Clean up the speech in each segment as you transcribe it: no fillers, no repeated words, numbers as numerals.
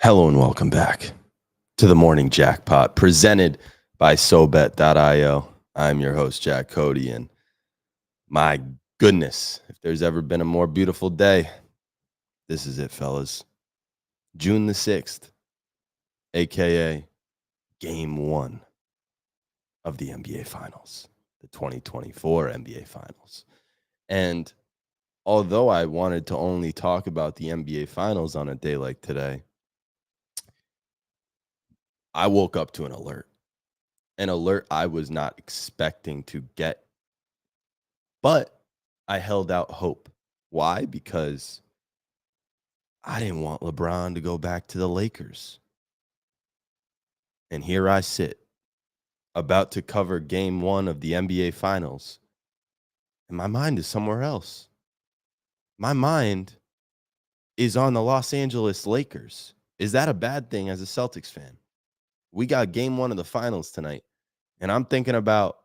Hello and welcome back to the Morning Jackpot presented by SoBet.io. I'm your host, Jack Cody, and my goodness, if there's ever been a more beautiful day, this is it, fellas. June the 6th, aka Game 1 of the NBA Finals, the 2024 NBA Finals. And although I wanted to only talk about the NBA Finals on a day like today, I woke up to an alert I was not expecting to get, but I held out hope. Why? Because I didn't want LeBron to go back to the Lakers. And here I sit, about to cover game 1 of the NBA Finals, and my mind is somewhere else. My mind is on the Los Angeles Lakers. Is that a bad thing as a Celtics fan? We got game 1 of the Finals tonight, and I'm thinking about,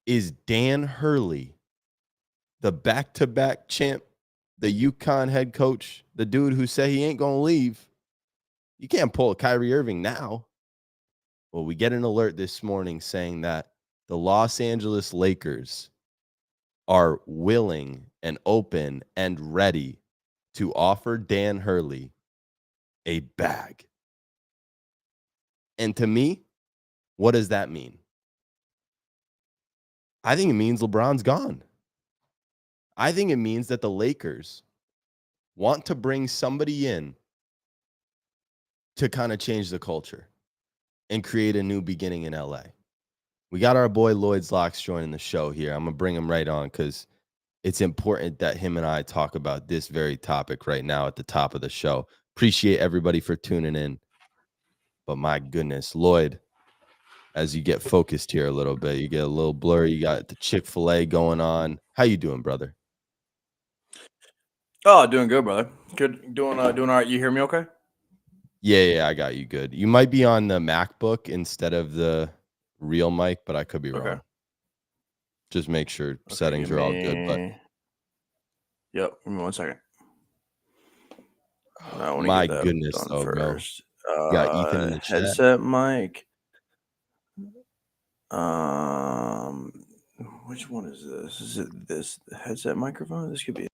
is Dan Hurley the back-to-back champ, the UConn head coach, the dude who said he ain't going to leave? You can't pull a Kyrie Irving now. Well, we get an alert this morning saying that the Los Angeles Lakers are willing and open and ready to offer Dan Hurley a bag. And to me, what does that mean? I think it means LeBron's gone. I think it means that the Lakers want to bring somebody in to kind of change the culture and create a new beginning in LA. We got our boy Lloyd's Locks joining the show here. I'm going to bring him right on because it's important that him and I talk about this very topic right now at the top of the show. Appreciate everybody for tuning in. But my goodness, Lloyd, as you get focused here a little bit, you get a little blurry. You got the Chick-fil-A going on. How you doing, brother? Oh, doing good, brother. Good. Doing all right. You hear me okay? Yeah, I got you good. You might be on the MacBook instead of the real mic, but I could be wrong. Okay. Just make sure settings are all good. But yep, give me 1 second. I want to my get that goodness, done though, first. bro. You got Ethan in the chat. Headset mic. Which one is this? Is it this headset microphone? This could be.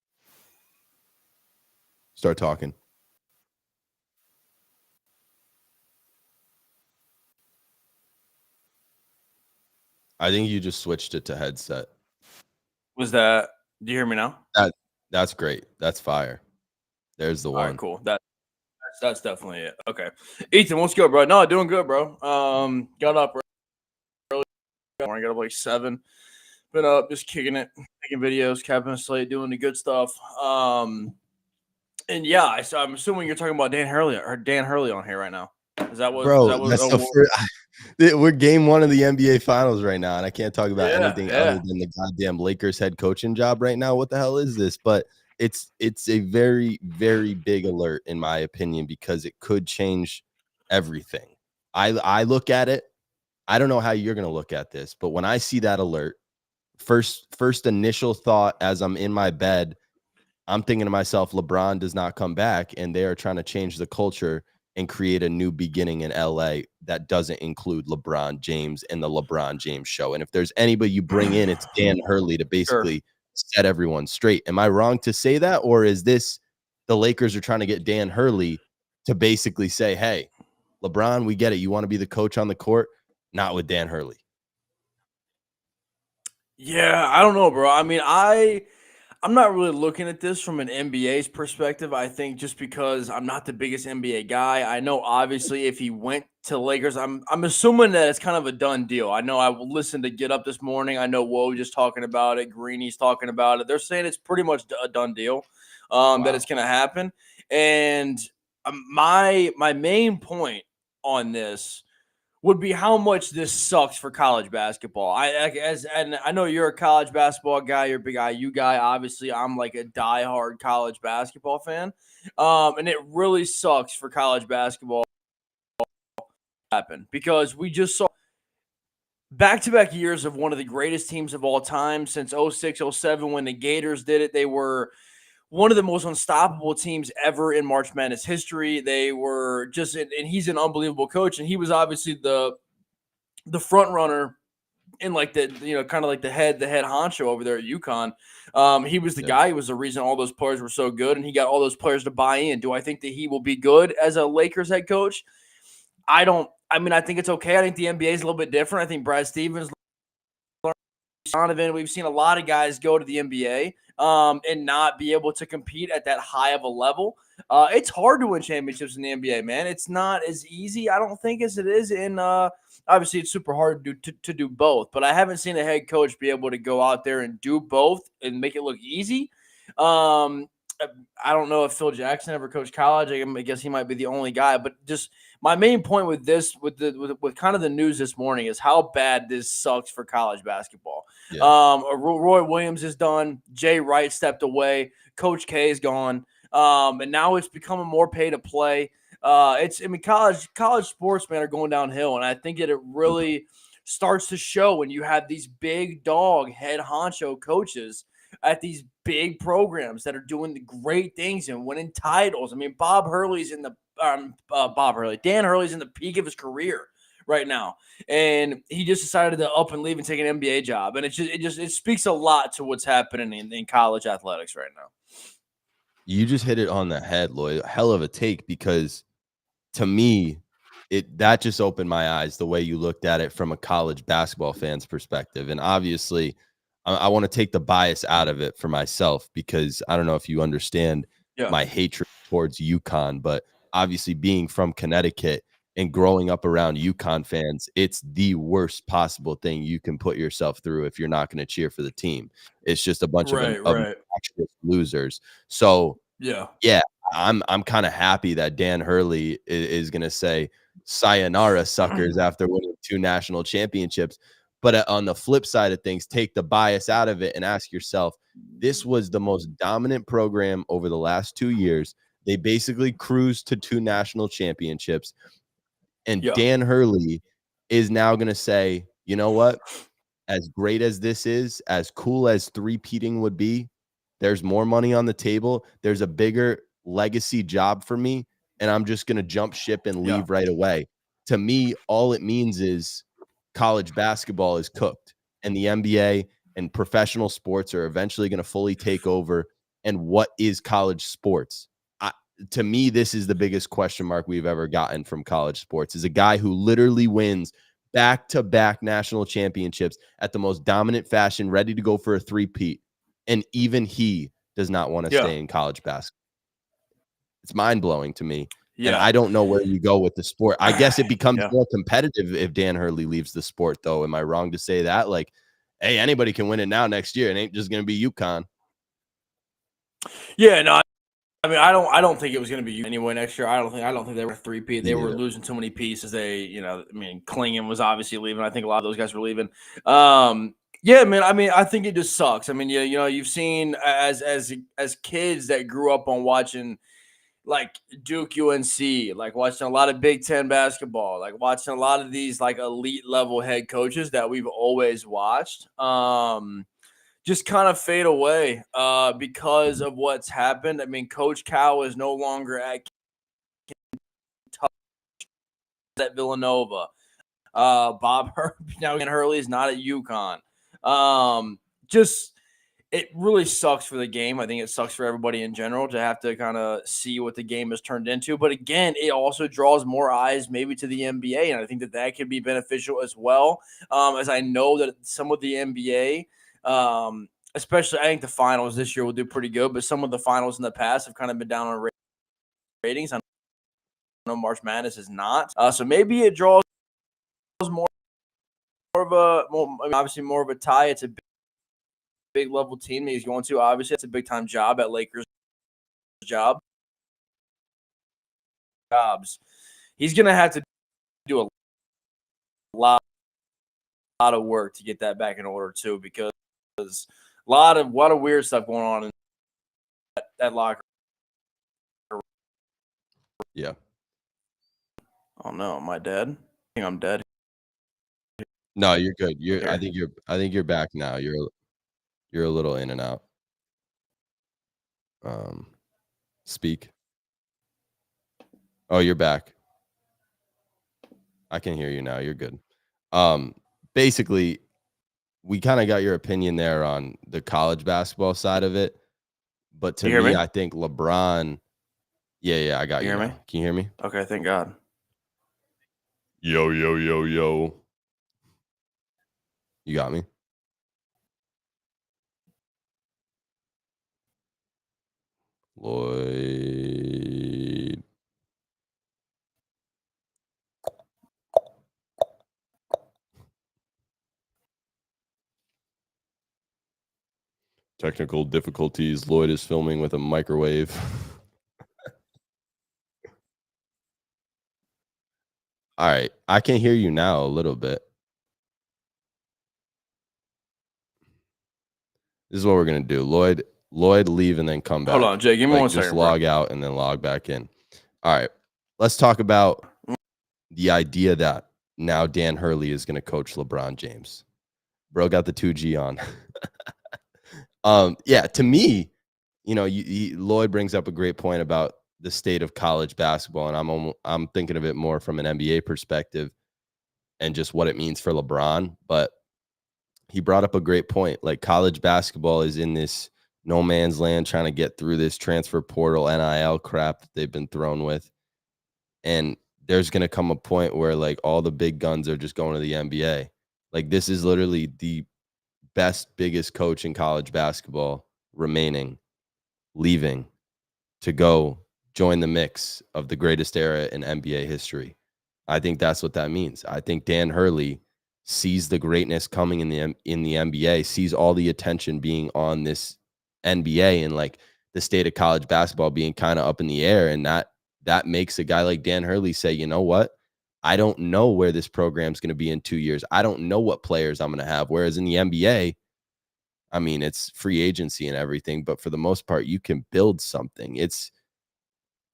Start talking. I think you just switched it to headset. Was that? Do you hear me now? That's great. That's fire. There's the one. All right, cool. That's definitely it. Okay, Ethan, what's good, bro? No, doing good, bro. Got up early. I got up like 7. Been up, just kicking it, making videos, capping a slate, doing the good stuff. And yeah, so I'm assuming you're talking about Dan Hurley on here right now. Is that what? Bro, is that what, that's the first, we're game 1 of the NBA Finals right now, and I can't talk about anything other than the goddamn Lakers head coaching job right now. What the hell is this? But it's a very, very big alert, in my opinion, because it could change everything. I look at it. I don't know how you're going to look at this, but when I see that alert, first initial thought as I'm in my bed, I'm thinking to myself, LeBron does not come back, and they are trying to change the culture and create a new beginning in LA that doesn't include LeBron James and the LeBron James show. And if there's anybody you bring in, it's Dan Hurley to basically set everyone straight. Am I wrong to say that? Or is this the Lakers are trying to get Dan Hurley to basically say, hey, LeBron, we get it. You want to be the coach on the court? Not with Dan Hurley. Yeah, I don't know, bro. I mean, I'm not really looking at this from an NBA's perspective. I think just because I'm not the biggest NBA guy, I know obviously if he went to Lakers, I'm assuming that it's kind of a done deal. I know I listened to Get Up this morning. I know Woj just talking about it. Greeny's talking about it. They're saying it's pretty much a done deal, that it's going to happen. And my main point on this would be how much this sucks for college basketball. And I know you're a college basketball guy, you're a big IU guy. Obviously, I'm like a diehard college basketball fan. And it really sucks for college basketball to happen because we just saw back-to-back years of one of the greatest teams of all time since 06, 07 when the Gators did it. They were one of the most unstoppable teams ever in March Madness history. They were just, and he's an unbelievable coach, and he was obviously the front runner and like the, kind of like the head honcho over there at UConn. He was the guy. He was the reason all those players were so good, and he got all those players to buy in. Do I think that he will be good as a Lakers head coach? I don't. I mean, I think it's okay. I think the NBA is a little bit different. I think Brad Stevens, Donovan, we've seen a lot of guys go to the NBA and not be able to compete at that high of a level. It's hard to win championships in the NBA, man. It's not as easy, I don't think, as it is in obviously it's super hard to do both, but I haven't seen a head coach be able to go out there and do both and make it look easy. I don't know if Phil Jackson ever coached college. I guess he might be the only guy, but just my main point with this, with kind of the news this morning, is how bad this sucks for college basketball. Yeah. Roy Williams is done. Jay Wright stepped away. Coach K is gone. And now it's becoming more pay to play. College sports, man, are going downhill, and I think that it really starts to show when you have these big dog head honcho coaches at these big programs that are doing the great things and winning titles. I mean, Dan Hurley's in the peak of his career right now, and he just decided to up and leave and take an NBA job. And it speaks a lot to what's happening in college athletics right now. You just hit it on the head, Lloyd. Hell of a take, because to me, that just opened my eyes the way you looked at it from a college basketball fan's perspective. And obviously, I want to take the bias out of it for myself, because I don't know if you understand my hatred towards UConn, but obviously being from Connecticut and growing up around UConn fans, it's the worst possible thing you can put yourself through if you're not going to cheer for the team. It's just a bunch of losers. So yeah, I'm kind of happy that Dan Hurley is going to say sayonara, suckers, after winning 2 national championships. But on the flip side of things, take the bias out of it and ask yourself, this was the most dominant program over the last 2 years. They basically cruised to 2 national championships. And Dan Hurley is now going to say, you know what? As great as this is, as cool as three-peating would be, there's more money on the table. There's a bigger legacy job for me, and I'm just going to jump ship and leave right away. To me, all it means is college basketball is cooked, and the NBA and professional sports are eventually going to fully take over. And what is college sports? To me, this is the biggest question mark we've ever gotten from college sports, is a guy who literally wins back-to-back national championships at the most dominant fashion, ready to go for a three-peat. And even he does not want to stay in college basketball. It's mind-blowing to me. And I don't know where you go with the sport. I guess it becomes more competitive if Dan Hurley leaves the sport, though. Am I wrong to say that? Like, hey, anybody can win it now next year. It ain't just going to be UConn. Yeah, no, I mean, I don't think it was going to be anyway next year. I don't think they were a three-peat. They were losing too many pieces. Klingon was obviously leaving. I think a lot of those guys were leaving. Yeah, man. I mean, I think it just sucks. I mean, you've seen as kids that grew up on watching like Duke, UNC, like watching a lot of Big Ten basketball, like watching a lot of these like elite level head coaches that we've always watched. Just kind of fade away because of what's happened. I mean, Coach Cal is no longer at Villanova. Bob Hurley is not at UConn. It really sucks for the game. I think it sucks for everybody in general to have to kind of see what the game has turned into. But again, it also draws more eyes maybe to the NBA, and I think that could be beneficial as well. As I know that some of the NBA especially, I think the finals this year will do pretty good, but some of the finals in the past have kind of been down on ratings. I know March Madness is not. So maybe it draws more of a tie. It's a big level team that he's going to. Obviously, it's a big time job at Lakers jobs. He's going to have to do a lot of work to get that back in order too, because a lot of weird stuff going on in that locker room. Yeah. Oh no, am I dead? I think I'm dead. No, you're good. I think you're back now. You're a little in and out. Speak. Oh, you're back. I can hear you now. You're good. Basically, we kind of got your opinion there on the college basketball side of it. But to me, I think LeBron. Yeah, I got you now. Can you hear me? Okay, thank God. Yo. You got me? Lloyd. Technical difficulties. Lloyd is filming with a microwave. All right. I can hear you now a little bit. This is what we're going to do. Lloyd, leave and then come back. Hold on, Jay. Give me 1 second. Just log out and then log back in. All right. Let's talk about the idea that now Dan Hurley is going to coach LeBron James. Bro got the 2G on. Yeah, to me, Lloyd brings up a great point about the state of college basketball, and I'm thinking of it more from an NBA perspective and just what it means for LeBron. But he brought up a great point. Like, college basketball is in this no man's land trying to get through this transfer portal NIL crap that they've been thrown with. And there's going to come a point where, like, all the big guns are just going to the NBA. Like, this is literally the biggest coach in college basketball remaining, leaving to go join the mix of the greatest era in NBA history. I think that's what that means. I think Dan Hurley sees the greatness coming in the NBA, sees all the attention being on this NBA and like the state of college basketball being kind of up in the air. And that makes a guy like Dan Hurley say, you know what? I don't know where this program's going to be in 2 years. I don't know what players I'm going to have. Whereas in the NBA, I mean, it's free agency and everything, but for the most part, you can build something.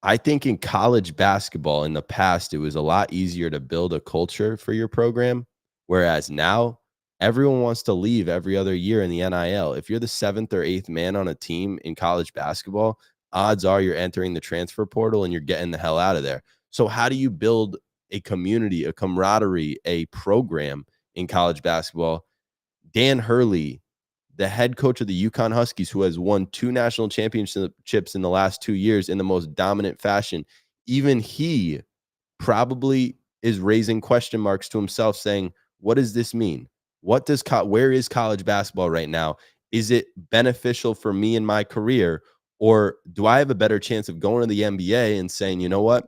I think in college basketball in the past, it was a lot easier to build a culture for your program. Whereas now everyone wants to leave every other year in the NIL. If you're the 7th or 8th man on a team in college basketball, odds are you're entering the transfer portal and you're getting the hell out of there. So how do you build a community, a camaraderie, a program in college basketball? Dan Hurley, the head coach of the UConn Huskies, who has won 2 national championships in the last 2 years in the most dominant fashion, even he probably is raising question marks to himself saying, what does this mean? Where is college basketball right now? Is it beneficial for me in my career? Or do I have a better chance of going to the NBA and saying, you know what?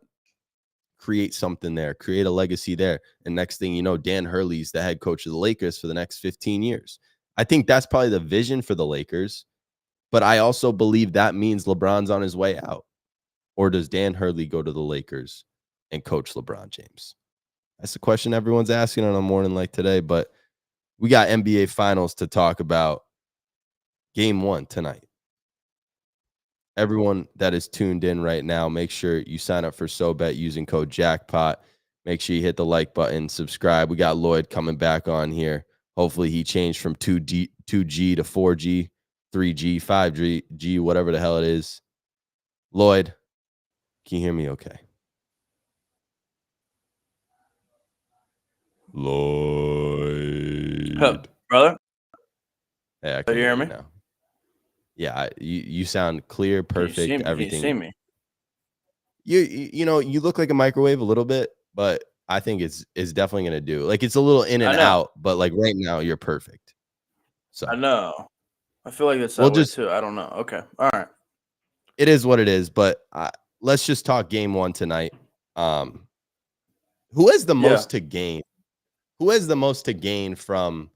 Create something there, create a legacy there. And next thing you know, Dan Hurley's the head coach of the Lakers for the next 15 years. I think that's probably the vision for the Lakers. But I also believe that means LeBron's on his way out. Or does Dan Hurley go to the Lakers and coach LeBron James? That's the question everyone's asking on a morning like today. But we got NBA Finals to talk about. Game 1 tonight. Everyone that is tuned in right now, make sure you sign up for SoBet using code Jackpot. Make sure you hit the like button, subscribe. We got Lloyd coming back on here. Hopefully he changed from 2G to 4G, 3G, 5G, whatever the hell it is. Lloyd, can you hear me okay? Lloyd. Brother? Yeah, I can hear me now. Yeah, you sound clear, perfect, everything. Can you see me? You look like a microwave a little bit, but I think it's definitely going to do. Like, it's a little in and out, but like right now you're perfect. So I know. I feel like that's that way too. I don't know. Okay. All right. It is what it is, but let's just talk game 1 tonight. Who has the most to gain? Who has the most to gain from,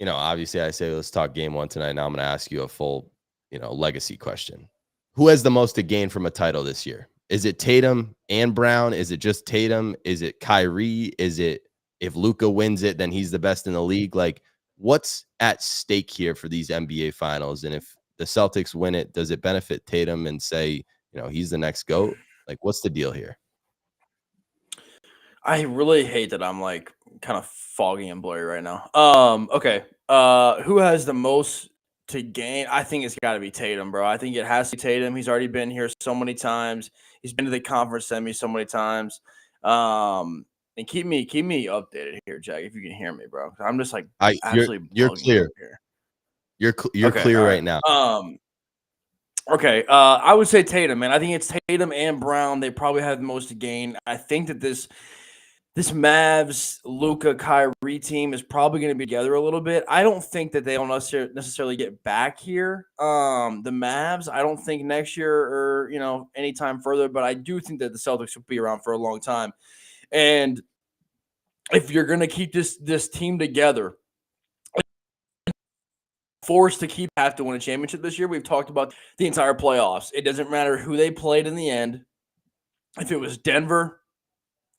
obviously I say let's talk game 1 tonight. Now I'm going to ask you a full, legacy question. Who has the most to gain from a title this year? Is it Tatum and Brown? Is it just Tatum? Is it Kyrie? Is it, if Luka wins it, then he's the best in the league? Like, what's at stake here for these NBA Finals? And if the Celtics win it, does it benefit Tatum and say, he's the next GOAT? Like, what's the deal here? I really hate that I'm like kind of foggy and blurry right now. Okay. Who has the most to gain, I think it's got to be Tatum, bro. I think it has to be Tatum. He's already been here so many times. He's been to the conference semi so many times. And keep me updated here, Jack, if you can hear me, bro. I'm just like absolutely you're clear. Here. You're clear right now. Okay. I would say Tatum, man. I think it's Tatum and Brown. They probably have the most to gain. I think that this Mavs, Luka, Kyrie team is probably going to be together a little bit. I don't think that they'll necessarily get back here. The Mavs, I don't think next year or, anytime further, but I do think that the Celtics will be around for a long time. And if you're going to keep this team together, forced to have to win a championship this year. We've talked about the entire playoffs. It doesn't matter who they played in the end. If it was Denver,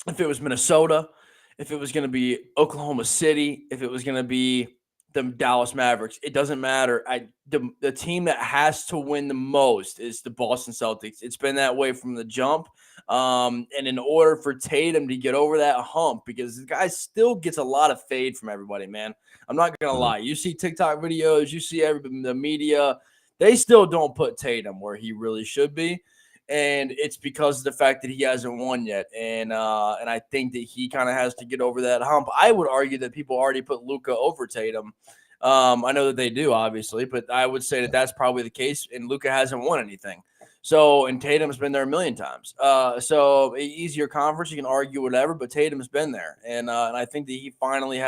if it was Minnesota, if it was going to be Oklahoma City, if it was going to be the Dallas Mavericks, it doesn't matter. The team that has to win the most is the Boston Celtics. It's been that way from the jump. And in order for Tatum to get over that hump, because the guy still gets a lot of fade from everybody, man. I'm not going to lie. You see TikTok videos, you see the media, they still don't put Tatum where he really should be. And it's because of the fact that he hasn't won yet. And I think that he kind of has to get over that hump. I would argue that people already put Luka over Tatum. I know that they do, obviously, but I would say that that's probably the case. And Luka hasn't won anything. So, and Tatum's been there a million times. So easier conference, you can argue whatever, but Tatum's been there. And I think that he finally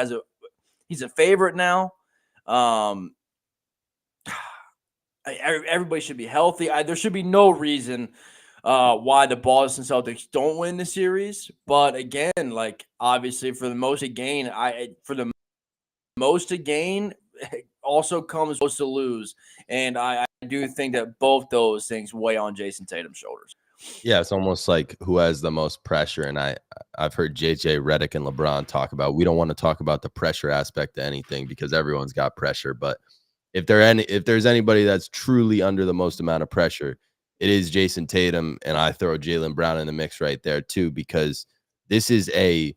he's a favorite now. Everybody should be healthy. There should be no reason why the Boston Celtics don't win the series. But again, like obviously for the most to gain, also comes most to lose. And I do think that both those things weigh on Jason Tatum's shoulders. Yeah, it's almost like who has the most pressure. And I've heard JJ Redick and LeBron talk about, we don't want to talk about the pressure aspect of anything because everyone's got pressure. But if there's anybody that's truly under the most amount of pressure, it is Jason Tatum. And I throw Jaylen Brown in the mix right there too, because this is it's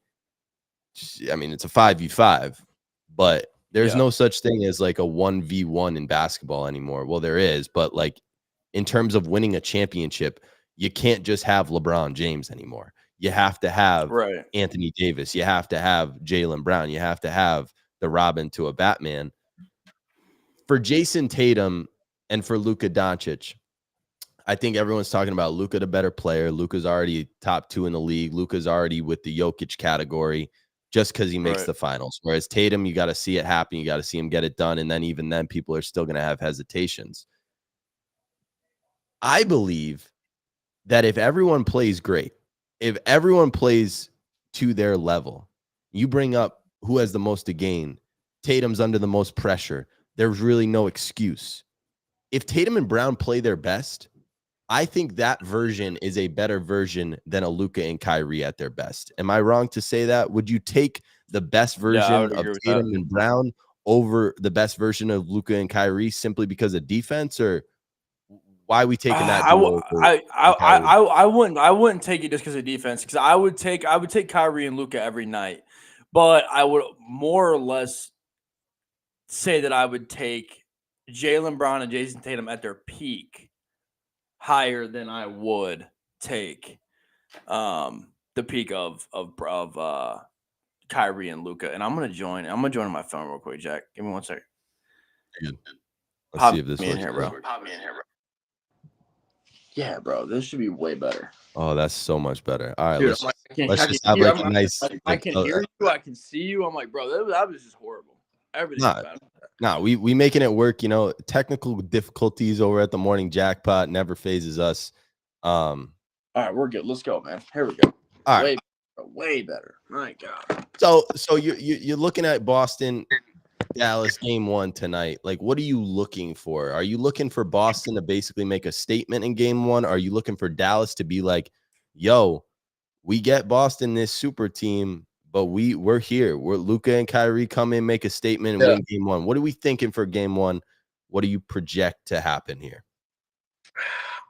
a 5v5, but there's no such thing as like a 1v1 in basketball anymore. Well, there is, but like in terms of winning a championship, you can't just have LeBron James anymore. You have to have Anthony Davis. You have to have Jaylen Brown. You have to have the Robin to a Batman. For Jason Tatum and for Luka Dončić, I think everyone's talking about Luka, the better player. Luka's already top 2 in the league. Luka's already with the Jokic category just because he makes the finals. Whereas Tatum, you got to see it happen. You got to see him get it done. And then even then, people are still going to have hesitations. I believe that if everyone plays great, if everyone plays to their level, you bring up who has the most to gain. Tatum's under the most pressure. There's really no excuse. If Tatum and Brown play their best, I think that version is a better version than a Luka and Kyrie at their best. Am I wrong to say that? Would you take the best version of Tatum and Brown over the best version of Luka and Kyrie simply because of defense, or why are we taking that? I wouldn't take it just because of defense, because I would take Kyrie and Luka every night, but I would more or less say that I would take Jaylen Brown and Jason Tatum at their peak higher than I would take the peak of Kyrie and Luka. And I'm gonna join on my phone real quick, Jack. Give me 1 second. Let's see if this works. Pop me in here, bro. Yeah, bro, this should be way better. Oh, that's so much better. All right, dude, let's just have like a nice. I can hear you. I can see you. I'm like, bro, that was just horrible. Everything about it. No, we making it work. Technical difficulties over at the Morning Jackpot never phases us. All right, we're good. Let's go, man. Here we go. All right, way better. My God. So you're looking at Boston, Dallas game 1 tonight. Like, what are you looking for? Are you looking for Boston to basically make a statement in game 1? Are you looking for Dallas to be like, yo, we get Boston this super team, but we're here. We're Luka and Kyrie come in, make a statement, and win game 1. What are we thinking for game 1? What do you project to happen here?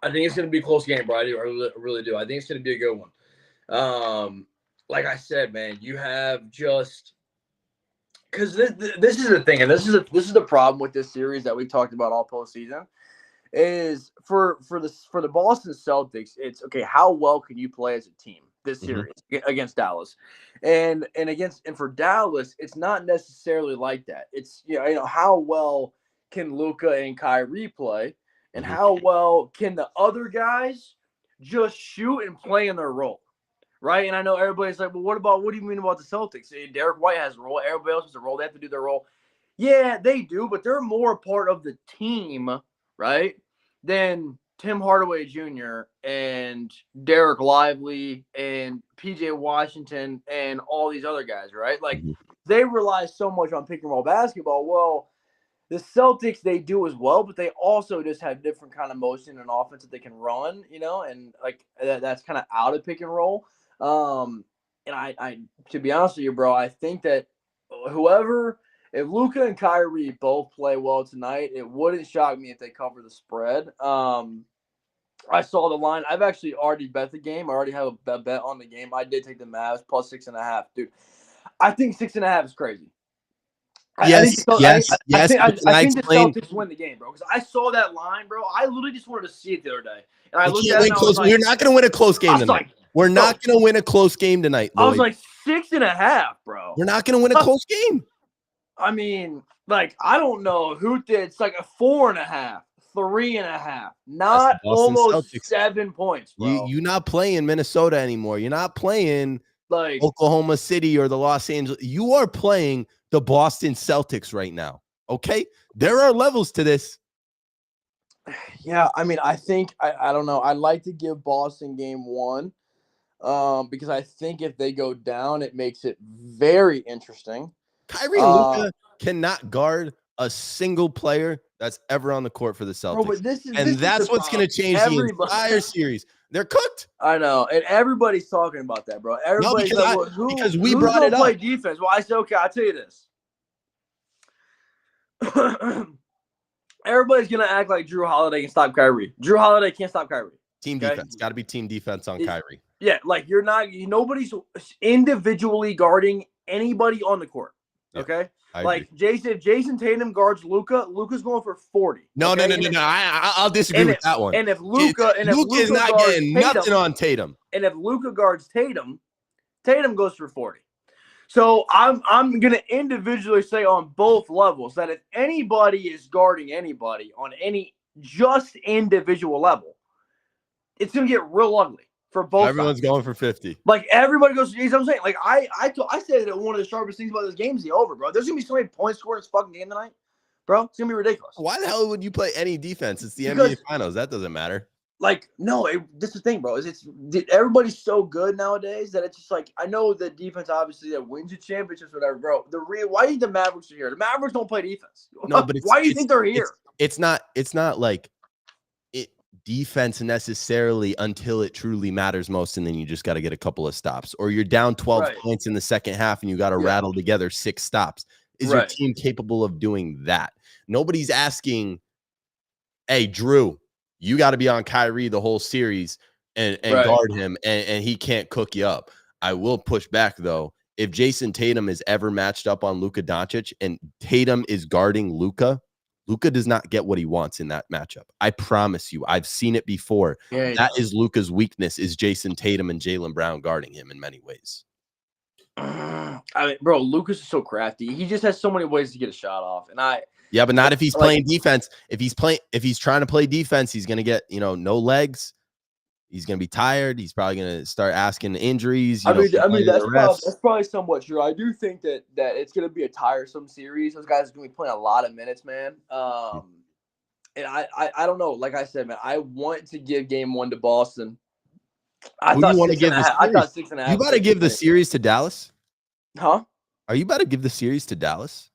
I think it's going to be a close game, bro. I really do. I think it's going to be a good one. Like I said, man, you have just Because this is the thing, and this is the problem with this series that we talked about all postseason. Is for the Boston Celtics, it's okay. How well can you play as a team this series against Dallas, and for Dallas, it's not necessarily like that. It's how well can Luka and Kyrie play, and how well can the other guys just shoot and play in their role, right? And I know everybody's like, well, what do you mean about the Celtics? Derek White has a role. Everybody else has a role. They have to do their role. Yeah, they do, but they're more a part of the team, right, than Tim Hardaway Jr. and Derek Lively and PJ Washington and all these other guys, right? Like, they rely so much on pick and roll basketball. Well, the Celtics, they do as well, but they also just have different kind of motion and offense that they can run, and like that's kind of out of pick and roll. And I, to be honest with you, bro, I think that if Luka and Kyrie both play well tonight, it wouldn't shock me if they cover the spread. I saw the line. I've actually already bet the game. I already have a bet on the game. I did take the Mavs plus 6.5, dude. I think 6.5 is crazy. Yes. I think the Celtics win the game, bro. Because I saw that line, bro. I literally just wanted to see it the other day, and I looked at it. We're not going to win a close game tonight. We're not going to win a close game tonight, Lloyd. I was like 6.5, bro. We're not going to win a close game. I mean, like, I don't know who did. It's like a 4.5, 3.5, not almost Celtics. 7 points, bro. You're not playing Minnesota anymore. You're not playing like Oklahoma City or the Los Angeles. You are playing the Boston Celtics right now. Okay, there are levels to this. Yeah, I mean, I think I don't know. I'd like to give Boston game 1, because I think if they go down, it makes it very interesting. Kyrie and Luka cannot guard a single player that's ever on the court for the Celtics. Bro, but that's what's going to change the entire series. They're cooked. I know, and everybody's talking about that, bro. Everybody's because we brought it up. Play defense. Well, I said, okay, I'll tell you this. Everybody's gonna act like Drew Holiday can stop Kyrie. Drew Holiday can't stop Kyrie. Team defense. Got to be team defense on Kyrie. Yeah, like nobody's individually guarding anybody on the court. Okay, like if Jason Tatum guards Luka, Luka's going for 40. No. I'll disagree with that one. And if Luka is not getting nothing on Tatum, and if Luka guards Tatum, Tatum goes for 40. So I'm gonna individually say on both levels that if anybody is guarding anybody on any just individual level, it's gonna get real ugly. For both Everyone's sides. Going for 50. Like, everybody goes, you know what I'm saying? Like, I said that one of the sharpest things about this game is the over, bro. There's going to be so many points scored in this fucking game tonight, bro. It's going to be ridiculous. Why the hell would you play any defense? It's the NBA Finals. That doesn't matter. Like, no, this is the thing, bro. Everybody's so good nowadays that it's just like, I know the defense obviously that wins you championships, whatever, bro. Why do you think the Mavericks are here? The Mavericks don't play defense. No, but why do you think they're here? It's not like defense necessarily until it truly matters most, and then you just got to get a couple of stops, or you're down 12 points in the second half and you got to rattle together 6 stops. Is your team capable of doing that? Nobody's asking, hey, Drew, you got to be on Kyrie the whole series and guard him, and he can't cook you up. I will push back, though. If Jason Tatum is ever matched up on Luka Dončić and Tatum is guarding Luka, Luka does not get what he wants in that matchup. I promise you. I've seen it before. Yeah, that is Luka's weakness, is Jason Tatum and Jaylen Brown guarding him in many ways. I mean, bro, Luka's is so crafty. He just has so many ways to get a shot off. Yeah, but not if he's playing defense. If he's trying to play defense, he's going to get, no legs. He's going to be tired. He's probably going to start asking injuries. I mean that's probably somewhat true. I do think that it's going to be a tiresome series. Those guys are going to be playing a lot of minutes, man. And I don't know. Like I said, man, I want to give game 1 to Boston. I thought 6.5. You about to give the series to Dallas? Huh? Are you about to give the series to Dallas?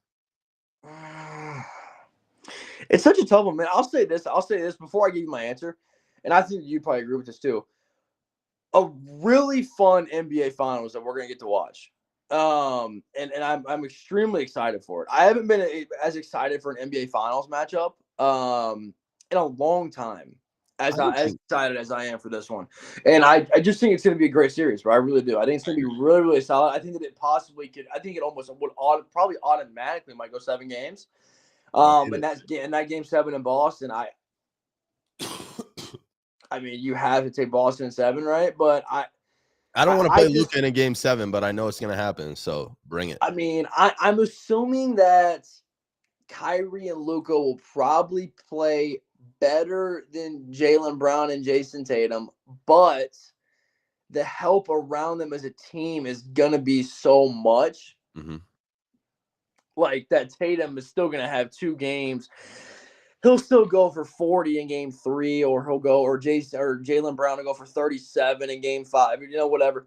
It's such a tough one, man. I'll say this before I give you my answer. And I think you probably agree with this too. A really fun NBA Finals that we're gonna get to watch, and I'm extremely excited for it. I haven't been as excited for an NBA Finals matchup in a long time, as excited as I am for this one. And I just think it's going to be a great series, bro. I really do. I think it's going to be really, really solid. I think that it possibly could. I think it almost would probably automatically might go 7 games. And that game 7 in Boston, I mean, you have to take Boston in 7, right? But I don't want to play Luka in a game 7, but I know it's going to happen. So bring it. I mean, I'm assuming that Kyrie and Luka will probably play better than Jaylen Brown and Jason Tatum, but the help around them as a team is going to be so much. Mm-hmm. Like that Tatum is still going to have 2 games. He'll still go for 40 in game 3, or Jaylen Brown will go for 37 in game 5, whatever.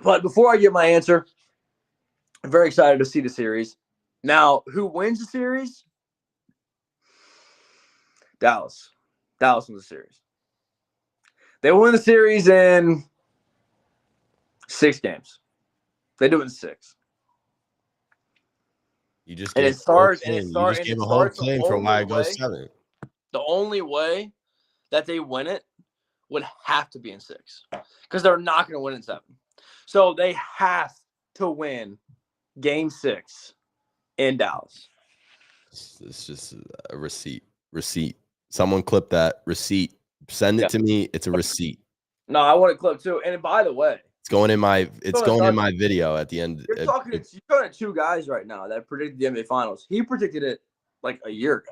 But before I give my answer, I'm very excited to see the series. Now, who wins the series? Dallas. Dallas wins the series. They win the series in 6 games. They do it in 6 You just gave a whole claim for why it goes 7. The only way that they win it would have to be in 6, because they're not going to win in 7. So they have to win game 6 in Dallas. It's just a receipt. Someone clip that receipt. Send it to me. It's a receipt. No, I want to clip too. And by the way, it's going in my video at the end. You're talking to 2 guys right now that predicted the NBA Finals. He predicted it like a year ago.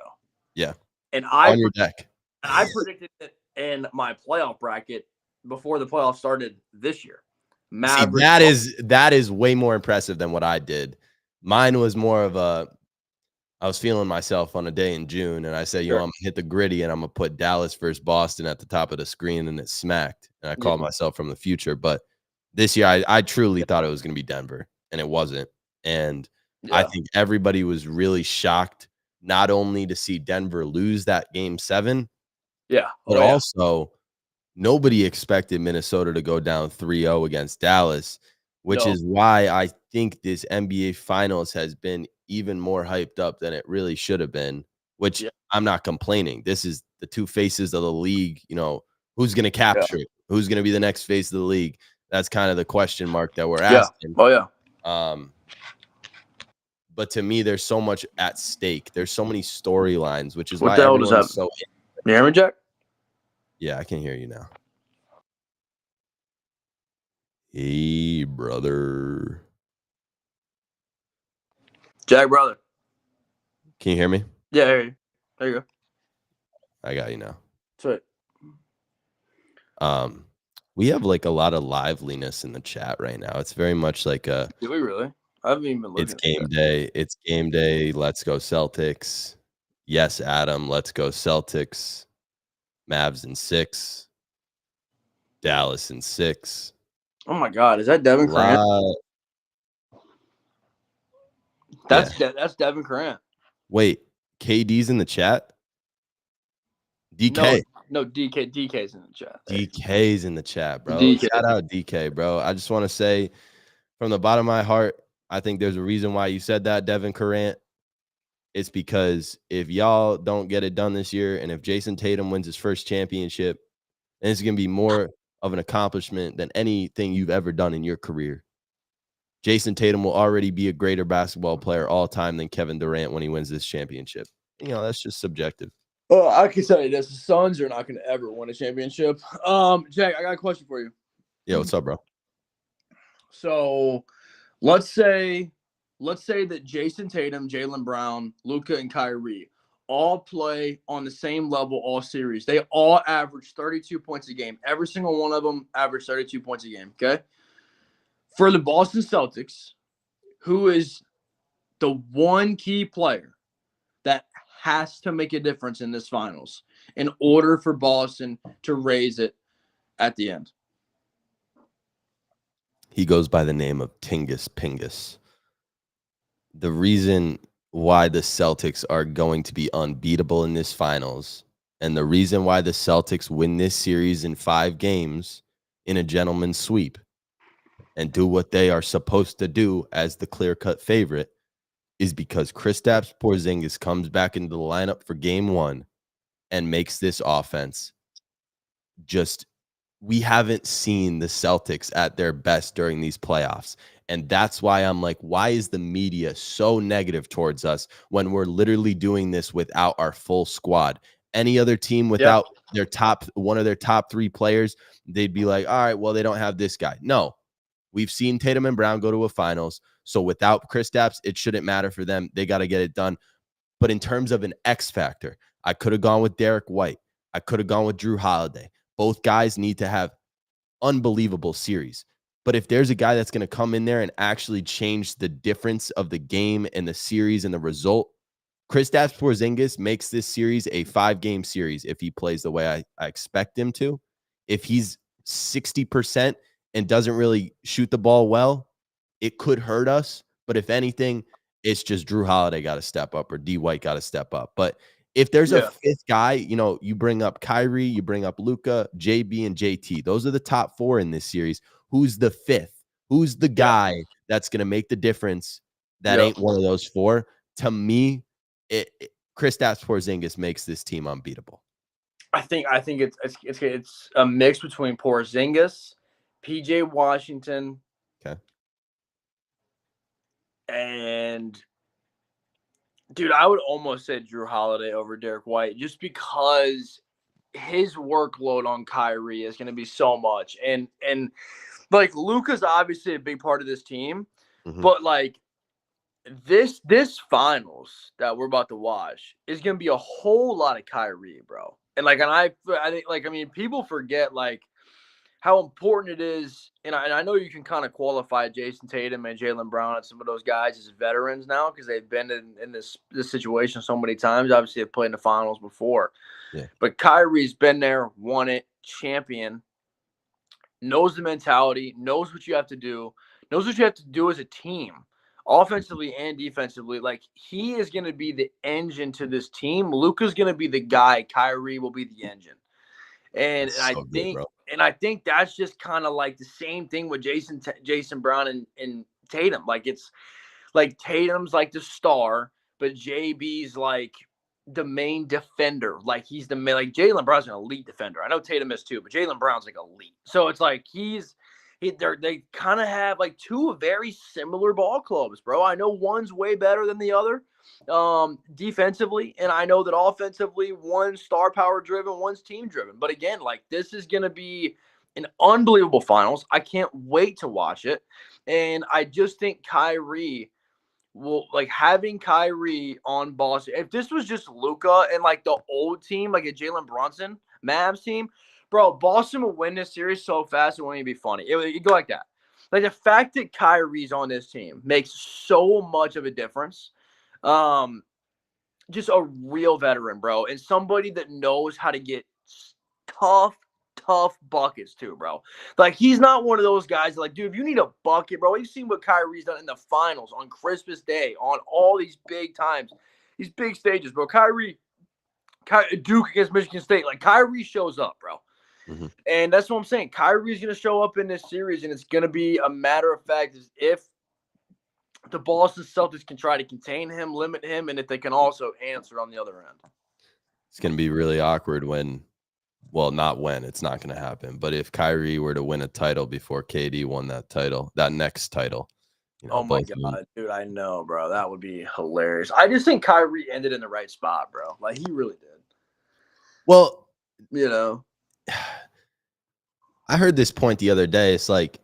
Yeah. And on your deck. And I predicted it in my playoff bracket before the playoffs started this year. See, that is way more impressive than what I did. Mine was more of I was feeling myself on a day in June, and I said, I'm going to hit the gritty, and I'm going to put Dallas versus Boston at the top of the screen, and it smacked. And I called myself from the future. But this year, I truly thought it was going to be Denver, and it wasn't. And I think everybody was really shocked, not only to see Denver lose that game 7, but also nobody expected Minnesota to go down 3-0 against Dallas, which is why I think this NBA Finals has been even more hyped up than it really should have been, which I'm not complaining. This is the 2 faces of the league. Who's going to capture it? Who's going to be the next face of the league? That's kind of the question mark that we're asking. But to me, there's so much at stake. There's so many storylines, which is why everyone's so. You hear me, Jack? Yeah, I can hear you now. Hey, brother. Jack, brother. Can you hear me? Yeah, I hear you. There you go. I got you now. Sweet. We have like a lot of liveliness in the chat right now. It's very much like a. Do we really? I haven't even been looking. It's game day. It's game day. Let's go Celtics. Yes, Adam. Let's go Celtics. Mavs in 6. Dallas in 6. Oh my God, is that Devin Grant? That's Devin Grant. Wait, KD's in the chat? DK. No, DK's in the chat. DK's in the chat, bro. DK. Shout out DK, bro. I just want to say from the bottom of my heart, I think there's a reason why you said that, Devin Grant. It's because if y'all don't get it done this year, and if Jason Tatum wins his first championship, then it's going to be more of an accomplishment than anything you've ever done in your career. Jason Tatum will already be a greater basketball player all time than Kevin Durant when he wins this championship. That's just subjective. I can tell you this: the Suns are not going to ever win a championship. Jack, I got a question for you. Yeah, what's up, bro? So, let's say that Jason Tatum, Jaylen Brown, Luka, and Kyrie all play on the same level all series. They all average 32 points a game. Every single one of them average 32 points a game. Okay. For the Boston Celtics, who is the one key player that has to make a difference in this finals in order for Boston to raise it at the end? He goes by the name of Tingus Pingus. The reason why the Celtics are going to be unbeatable in this finals, and the reason why the Celtics win this series in 5 games in a gentleman's sweep and do what they are supposed to do as the clear-cut favorite, is because Kristaps Porzingis comes back into the lineup for game 1 and makes this offense just, we haven't seen the Celtics at their best during these playoffs. And that's why I'm like, why is the media so negative towards us when we're literally doing this without our full squad? Any other team without one of their top 3 players, they'd be like, all right, well, they don't have this guy. No, we've seen Tatum and Brown go to a finals. So without Kristaps, it shouldn't matter for them. They got to get it done. But in terms of an X factor, I could have gone with Derek White. I could have gone with Drew Holiday. Both guys need to have unbelievable series. But if there's a guy that's going to come in there and actually change the difference of the game and the series and the result, Kristaps Porzingis makes this series a 5-game series if he plays the way I expect him to. If he's 60% and doesn't really shoot the ball well, it could hurt us. But if anything, it's just Drew Holiday got to step up or D White got to step up. But if there's a 5th guy, you bring up Kyrie, you bring up Luka, JB, and JT. Those are the top 4 in this series. Who's the 5th? Who's the guy that's going to make the difference that ain't one of those 4? To me, Kristaps Porzingis makes this team unbeatable. I think it's a mix between Porzingis, PJ Washington, and dude, I would almost say Drew Holiday over Derek White just because his workload on Kyrie is going to be so much. And like Luka's obviously a big part of this team, but like this finals that we're about to watch is going to be a whole lot of Kyrie, bro. And like, and I think like, I mean, people forget like how important it is. And I know you can kind of qualify Jason Tatum and Jaylen Brown and some of those guys as veterans now because they've been in this situation so many times. Obviously, they've played in the finals before. Yeah. But Kyrie's been there, won it, champion, knows the mentality, knows what you have to do, knows what you have to do as a team, offensively and defensively. Like, he is going to be the engine to this team. Luka's going to be the guy. Kyrie will be the engine. And I think that's just kind of like the same thing with Jason Brown and Tatum. Like, it's like Tatum's like the star, but JB's like the main defender. Like, he's the main, like Jaylen Brown's an elite defender. I know Tatum is too, but Jaylen Brown's like elite. So it's like they kind of have like 2 very similar ball clubs, bro. I know one's way better than the other defensively, and I know that offensively one's star power driven, one's team driven. But again, like, this is going to be an unbelievable finals. I can't wait to watch it. And I just think Kyrie will, like, having Kyrie on Boston, if this was just Luka and like the old team, like a Jalen Brunson Mavs team, bro, Boston will win this series so fast it won't even be funny. It go like that. Like, the fact that Kyrie's on this team makes so much of a difference. Just a real veteran, bro, and somebody that knows how to get tough buckets too, bro. Like, he's not one of those guys that, like, dude, if you need a bucket, bro, you've seen what Kyrie's done in the finals on Christmas Day, on all these big times, these big stages, bro. Kyrie Duke against Michigan State, like, Kyrie shows up, bro. And that's what I'm saying. Kyrie's going to show up in this series, and it's going to be a matter of fact is if the Boston Celtics can try to contain him, limit him, and if they can also answer on the other end. It's going to be really awkward it's not going to happen. But if Kyrie were to win a title before KD won that next title. Oh, my God, dude, I know, bro. That would be hilarious. I just think Kyrie ended in the right spot, bro. Like, he really did. Well, I heard this point the other day. It's like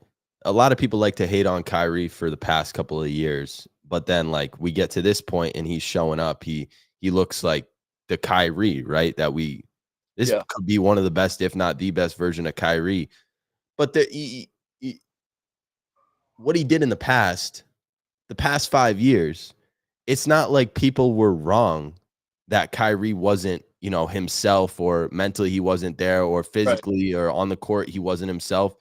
a lot of people like to hate on Kyrie for the past couple of years, but then like we get to this point and he's showing up. He looks like the Kyrie, right? This could be one of the best, if not the best version of Kyrie. But what he did in the past 5 years, it's not like people were wrong that Kyrie wasn't, himself, or mentally he wasn't there, or physically or on the court he wasn't himself.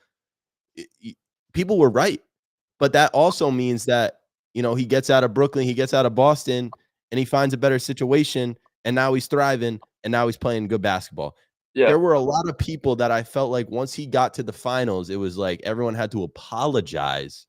People were right. But that also means that, he gets out of Brooklyn, he gets out of Boston, and he finds a better situation, and now he's thriving, and now he's playing good basketball. Yeah. There were a lot of people that I felt like once he got to the finals, it was like everyone had to apologize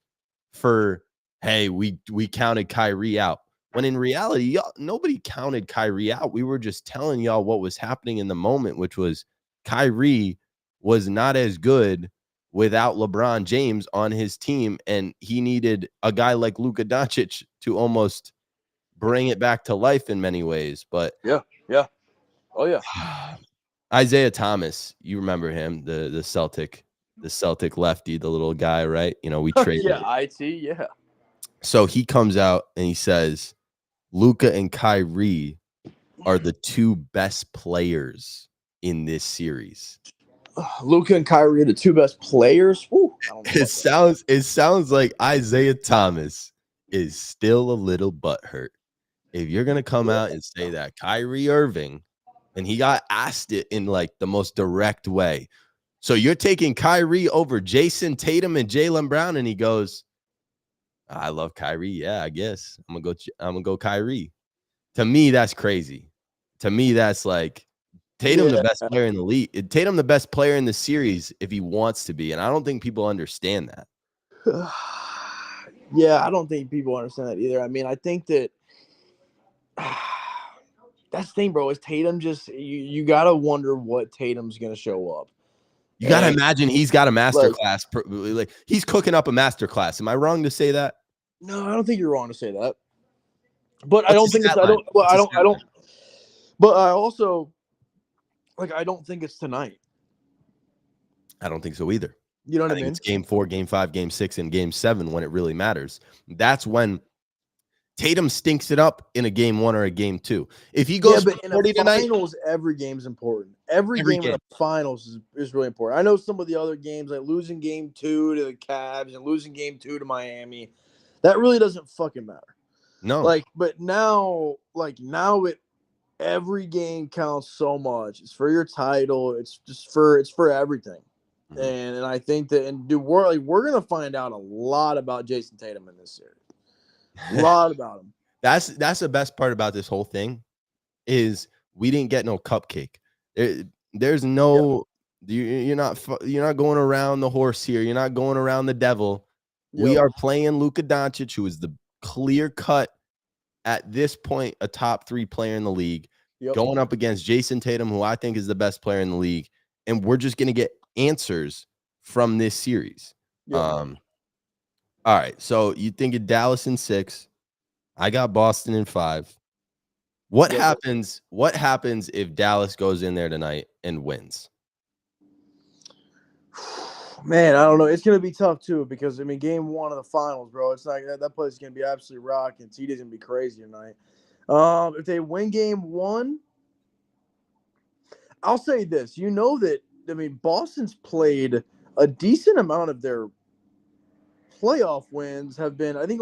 for, hey, we counted Kyrie out. When in reality, y'all, nobody counted Kyrie out. We were just telling y'all what was happening in the moment, which was Kyrie was not as good without LeBron James on his team, and he needed a guy like Luka Dončić to almost bring it back to life in many ways. But yeah. Oh yeah. Isaiah Thomas, you remember him, the Celtic lefty, the little guy, right? You know, we traded. Yeah. So he comes out and he says, Luka and Kyrie are the two best players in this series. Luka and Kyrie are the two best players. Woo, It sounds like Isaiah Thomas is still a little butthurt. If you're gonna come out and say that Kyrie Irving, and he got asked it in like the most direct way. So you're taking Kyrie over Jason Tatum and Jaylen Brown, and he goes, I love Kyrie. Yeah, I guess I'm gonna go Kyrie. To me, that's crazy. To me, that's like Tatum, the best player in the league. Tatum, the best player in the series, if he wants to be. And I don't think people understand that. Yeah, I don't think people understand that either. I mean, I think that that's the thing, bro. Is Tatum just you gotta wonder what Tatum's gonna show up. You gotta imagine he's got a master class. Like he's cooking up a master class. Am I wrong to say that? No, I don't think you're wrong to say that. But I don't think it's. I don't. But I also I don't think it's tonight. I don't think so either. You know what I mean? It's game 4, game 5, game 6, and game 7 when it really matters. That's when Tatum stinks it up in a game 1 or a game 2. If he goes but in the finals, every game's important. Every game in the finals is really important. I know some of the other games, like losing game 2 to the Cavs and losing game 2 to Miami, that really doesn't fucking matter. No. But now every game counts so much. It's for your title. It's for everything. Mm-hmm. And I think that we're gonna find out a lot about Jason Tatum in this series. A lot about him. That's the best part about this whole thing is we didn't get no cupcake. There's no you're not going around the horse here. You're not going around the devil. Yep. We are playing Luka Dončić, who is the clear cut at this point a top 3 player in the league, going up against Jason Tatum, who I think is the best player in the league, and we're just gonna get answers from this series. Yep. All right, so you think of Dallas in 6. I got Boston in 5. What happens if Dallas goes in there tonight and wins? Man, I don't know. It's going to be tough, too, because, I mean, game 1 of the finals, bro, it's like that place is going to be absolutely rocking. TD's going to be crazy tonight. If they win game 1, I'll say this. You know that, I mean, Boston's played a decent amount of their playoff wins have been, I think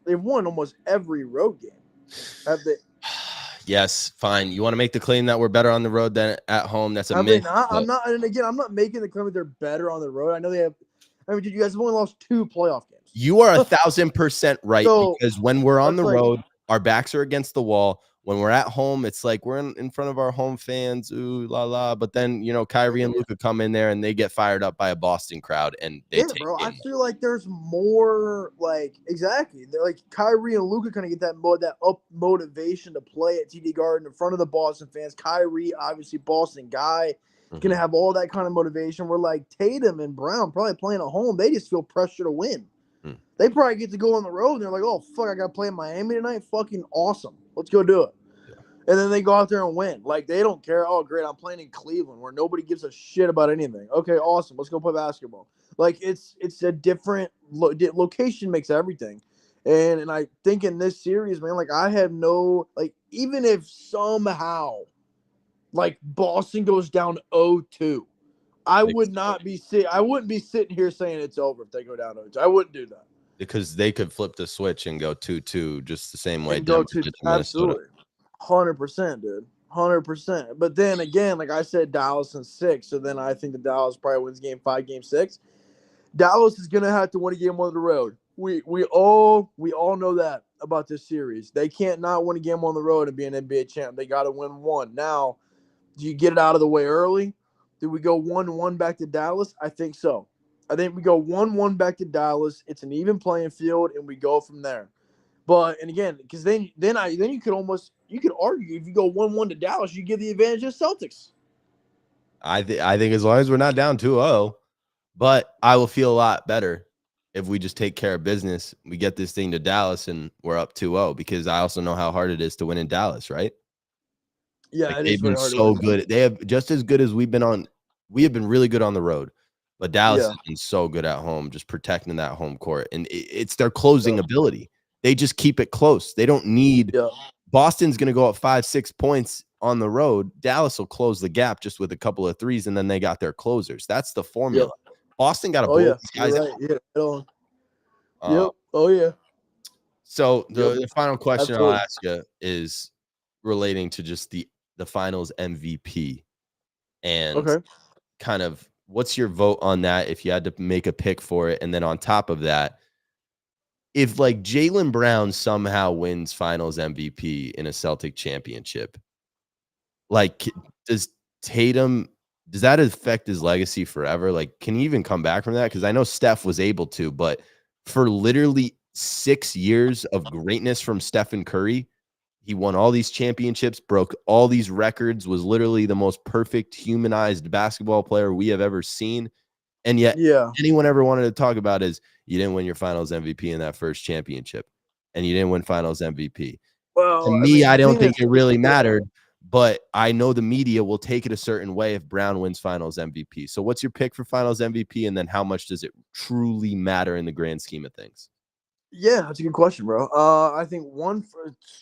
they've won almost every road game. Have they? Yes, fine. You want to make the claim that we're better on the road than at home? That's a myth. I'm not, and again, I'm not making the claim that they're better on the road. I know they have. I mean, you guys have only lost 2 playoff games. You are 1,000% right, because when we're on the road, our backs are against the wall. When we're at home, it's like we're in front of our home fans, ooh la la. But then Kyrie and Luka come in there and they get fired up by a Boston crowd, and they take bro. I feel like there's more exactly. They're like Kyrie and Luka kind of get that up motivation to play at TD Garden in front of the Boston fans. Kyrie, obviously Boston guy, gonna have all that kind of motivation. We're like Tatum and Brown probably playing at home. They just feel pressure to win. They probably get to go on the road and they're like, oh, fuck, I got to play in Miami tonight. Fucking awesome. Let's go do it. Yeah. And then they go out there and win. Like, they don't care. Oh, great, I'm playing in Cleveland where nobody gives a shit about anything. Okay, awesome. Let's go play basketball. Like, it's a different location makes everything. And I think in this series, man, I have no, even if somehow, Boston goes down 0-2, I wouldn't be sitting here saying it's over if they go down 0-2. I wouldn't do that. Because they could flip the switch and go 2-2 just the same way. Absolutely. 100%, dude. 100%. But then again, like I said, Dallas in 6. So then I think that Dallas probably wins game 5, game 6. Dallas is going to have to win a game 1 on the road. We all know that about this series. They can't not win a game on the road and be an NBA champ. They got to win 1. Now, do you get it out of the way early? Do we go 1-1 back to Dallas? I think so. I think we go 1-1 back to Dallas. It's an even playing field, and we go from there. But and again, because then you could argue if you go 1-1 to Dallas, you give the advantage to Celtics. I think as long as we're not down 2-0, but I will feel a lot better if we just take care of business. We get this thing to Dallas and we're up 2-0, because I also know how hard it is to win in Dallas, right? Yeah, like they've been so good. They have just as good as we've been on. We have been really good on the road, but Dallas has been so good at home, just protecting that home court. And it's their closing ability. They just keep it close. They don't need Boston's going to go up 5-6 points on the road. Dallas will close the gap just with a couple of threes, and then they got their closers. That's the formula. Boston got to blow these guys out. So the final question I'll ask you is relating to just the finals MVP, and kind of what's your vote on that if you had to make a pick for it? And then on top of that, if like Jaylen Brown somehow wins finals MVP in a Celtic championship, like does that affect his legacy forever? Like, can he even come back from that? Because I know Steph was able to, but for literally 6 years of greatness from Stephen Curry, he won all these championships, broke all these records, was literally the most perfect humanized basketball player we have ever seen. And yet anyone ever wanted to talk about is you didn't win your finals MVP in that first championship, and you didn't win finals MVP. Well, to me, I don't think it really mattered, but I know the media will take it a certain way if Brown wins finals MVP. So what's your pick for finals MVP? And then how much does it truly matter in the grand scheme of things? Yeah, that's a good question, bro. I think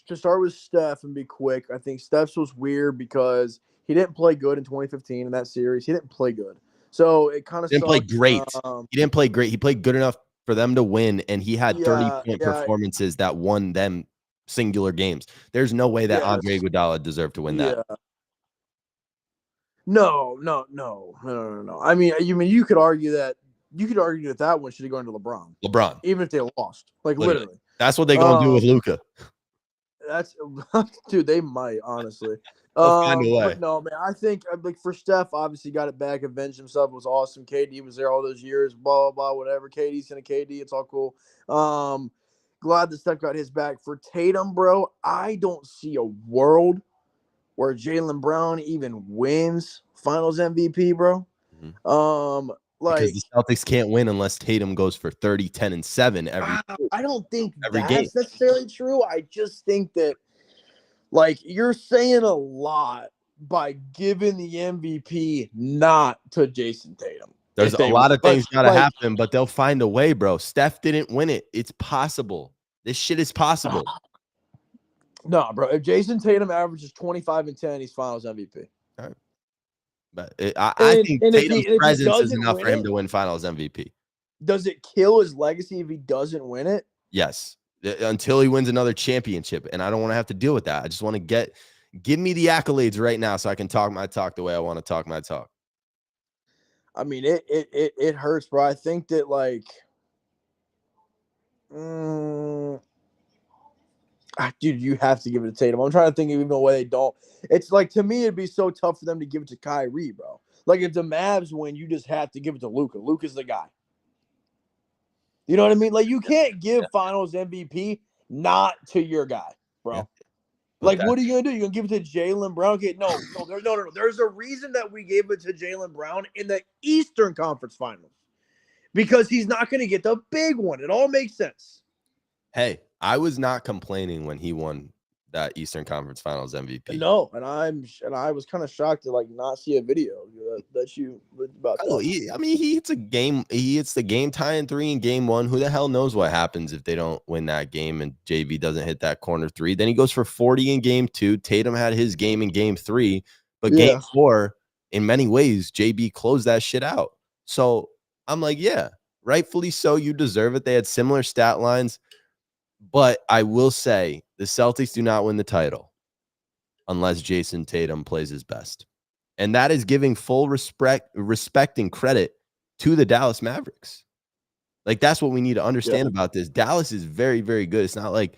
to start with Steph and be quick, I think Steph's was weird because he didn't play good in 2015 in that series. He didn't play good. So it kind of didn't play great. He didn't play great. He played good enough for them to win, and he had 30-point performances that won them singular games. There's no way that Andre Iguodala deserved to win that. No. I mean, you could argue that. You could argue that one should have gone to LeBron. Even if they lost. Like, literally. That's what they're going to do with Luka. That's dude, they might, honestly. They'll find a way. But no, man, I think like for Steph, obviously got it back, avenged himself. It was awesome. KD was there all those years, blah, blah, blah, whatever. KD's in a KD. It's all cool. Glad that Steph got his back. For Tatum, bro, I don't see a world where Jaylen Brown even wins finals MVP, bro. Mm-hmm. Because the Celtics can't win unless Tatum goes for 30, 10, and 7 every I don't think every that's game. Necessarily true. I just think that, like, you're saying a lot by giving the MVP not to Jason Tatum. There's a lot of things got to happen, but they'll find a way, bro. Steph didn't win it. It's possible. This shit is possible. No, bro. If Jason Tatum averages 25 and 10, he's finals MVP. All right. But I think Tatum's presence is enough for him to win finals MVP. Does it kill his legacy if he doesn't win it? Yes. Until he wins another championship. And I don't want to have to deal with that. I just want to give me the accolades right now so I can talk my talk the way I want to talk my talk. I mean, it hurts, bro. I think that, like, dude, you have to give it to Tatum. I'm trying to think of even a way they don't. It's like, to me, it'd be so tough for them to give it to Kyrie, bro. Like, if the Mavs win, you just have to give it to Luka. Luka's the guy. You know what I mean? Like, you can't give finals MVP not to your guy, bro. Yeah. Like, what are you going to do? You're going to give it to Jaylen Brown? Okay, no. There's a reason that we gave it to Jaylen Brown in the Eastern Conference Finals. Because he's not going to get the big one. It all makes sense. Hey, I was not complaining when he won that Eastern Conference Finals MVP. No, and I was kind of shocked to like not see a video that you about. Oh, he hits a game. He hits the game tying 3 in game 1. Who the hell knows what happens if they don't win that game and JB doesn't hit that corner 3? Then he goes for 40 in game 2. Tatum had his game in game 3, but game 4, in many ways, JB closed that shit out. So I'm like, yeah, rightfully so. You deserve it. They had similar stat lines. But I will say the Celtics do not win the title unless Jason Tatum plays his best. And that is giving full respect and credit to the Dallas Mavericks. Like, that's what we need to understand about this. Dallas is very, very good. It's not like